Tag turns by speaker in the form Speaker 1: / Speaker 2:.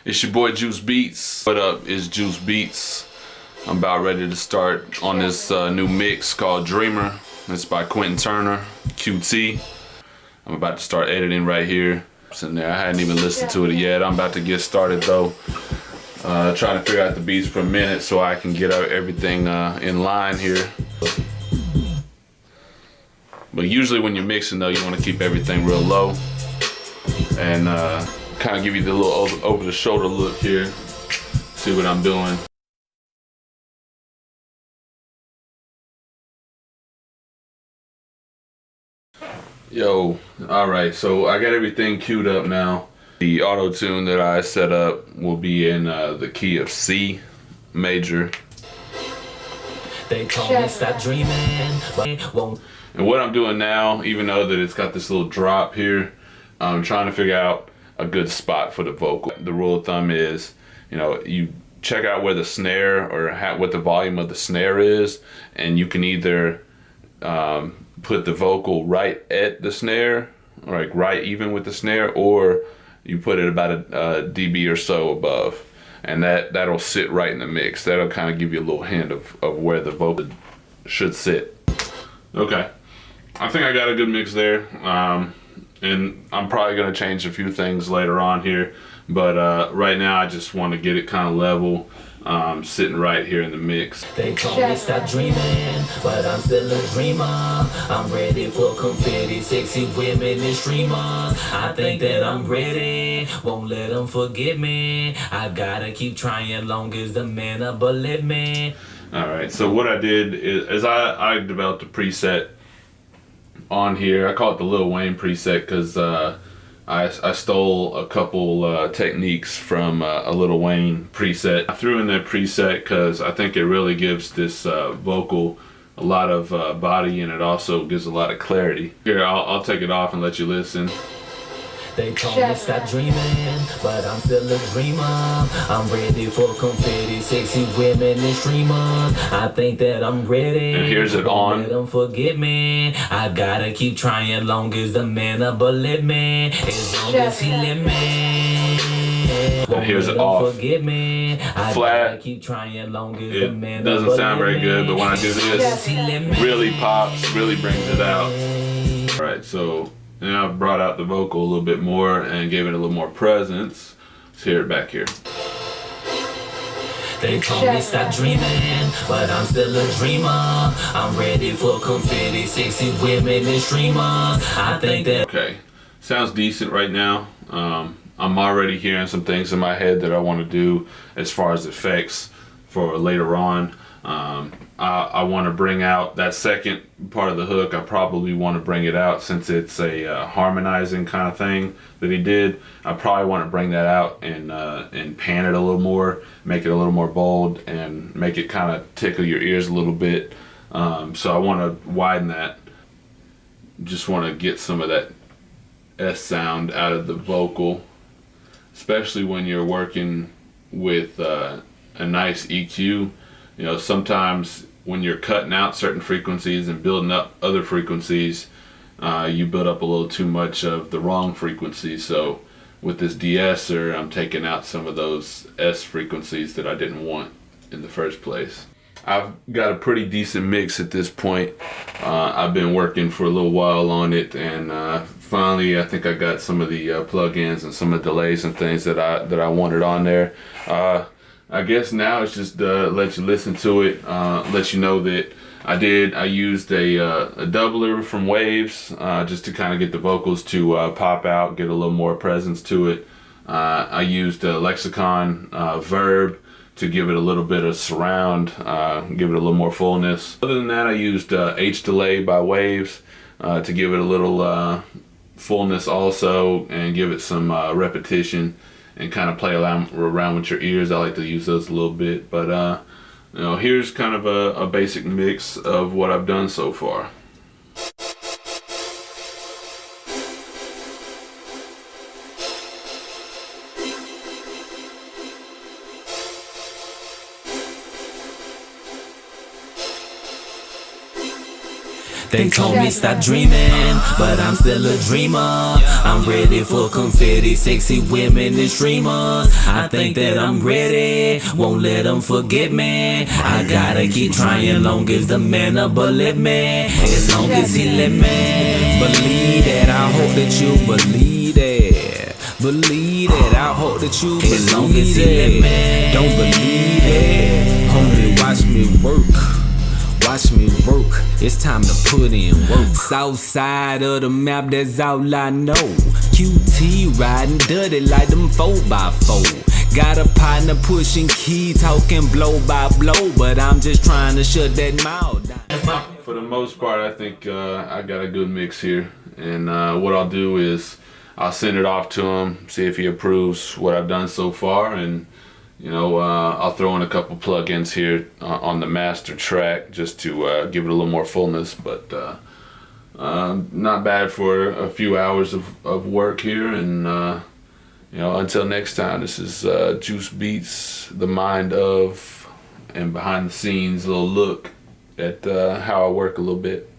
Speaker 1: It's your boy Juicebeats. What up? It's Juicebeats. I'm about ready to start on this new mix called Dreamer. It's by Quentin Turner, QT. I'm about to start editing right here. Sitting there, I hadn't even listened to it yet. I'm about to get started though. Trying to figure out the beats per minute so I can get everything in line here. But usually when you're mixing though, you want to keep everything real low and kind of give you the little over the shoulder look here. See what I'm doing. Yo, alright, so I got everything queued up now. The auto tune that I set up will be in the key of C major.
Speaker 2: They told me stop dreaming, but won't.
Speaker 1: And what I'm doing now, even though that it's got this little drop here, I'm trying to figure out a good spot for the vocal. The rule of thumb is, you know, you check out where the snare or what the volume of the snare is, and you can either put the vocal right at the snare, like right even with the snare, or you put it about a dB or so above, and that'll sit right in the mix. That'll kind of give you a little hint of where the vocal should sit. Okay, I think I got a good mix there, and I'm probably gonna change a few things later on here, but right now I just want to get it kind of level, sitting right here in the mix.
Speaker 2: They told me stop dreaming, but I'm still a dreamer. I'm ready for confetti, sexy women and streamers. I think that I'm ready, won't let them forget me. I gotta keep trying long as the man will believe me.
Speaker 1: Alright, so what I did is I developed a preset on here. I call it the Lil Wayne preset because I stole a couple techniques from a Lil Wayne preset. I threw in that preset because I think it really gives this vocal a lot of body, and it also gives a lot of clarity. Here, I'll take it off and let you listen.
Speaker 2: They told me stop dreaming, but I'm still a dreamer. I'm ready for confetti, sexy women and streamers. I think that I'm ready.
Speaker 1: And here's it on.
Speaker 2: Let them forget me. I gotta keep trying long as the man will believe me. As long as he let me.
Speaker 1: And here's it off.
Speaker 2: Forget me. I
Speaker 1: Flat.
Speaker 2: gotta keep trying long as the man
Speaker 1: It doesn't sound very good, but when I do this,
Speaker 2: it
Speaker 1: really pops, really brings it out. Alright, so now I've brought out the vocal a little bit more and gave it a little more presence. Let's hear it back here.
Speaker 2: They told me stop dreaming, but I'm still a dreamer. I'm ready for confetti, sexy women and streamers. I think that.
Speaker 1: Okay, sounds decent right now. I'm already hearing some things in my head that I want to do as far as effects for later on. I want to bring out that second part of the hook. I probably want to bring it out since it's a harmonizing kind of thing that he did. I probably want to bring that out and pan it a little more, make it a little more bold, and make it kind of tickle your ears a little bit. So I want to widen that. Just want to get some of that S sound out of the vocal, especially when you're working with a nice EQ. You know, sometimes when you're cutting out certain frequencies and building up other frequencies, you build up a little too much of the wrong frequency. So with this de-esser, I'm taking out some of those S frequencies that I didn't want in the first place. I've got a pretty decent mix at this point. I've been working for a little while on it, and finally I think I got some of the plugins and some of the delays and things that I wanted on there. I guess now it's just let you listen to it, let you know that I used a doubler from Waves just to kind of get the vocals to pop out, get a little more presence to it. I used a Lexicon Verb to give it a little bit of surround, give it a little more fullness. Other than that, I used H Delay by Waves to give it a little fullness also, and give it some repetition and kind of play around with your ears. I like to use those a little bit, but you know, here's kind of a basic mix of what I've done so far.
Speaker 2: They told me stop dreaming, but I'm still a dreamer. I'm ready for confetti, sexy women and streamers. I think that I'm ready, won't let them forget me. I gotta keep trying long as the man will believe me. As long as he let me believe that, I hope that you believe that. Believe that, I hope that you believe as long as he let me. Don't believe it, homie, watch me work. Watch me work, it's time to put in work. South side of the map, that's all I know. QT riding dirty like them 4x4. Got a partner pushing key, talking blow by blow, but I'm just trying to shut that mouth down.
Speaker 1: For the most part, I think I got a good mix here. And what I'll do is I'll send it off to him, see if he approves what I've done so far, and I'll throw in a couple plugins here on the master track just to give it a little more fullness. But not bad for a few hours of work here. And until next time, this is Juicebeats, the mind of and behind the scenes little look at how I work a little bit.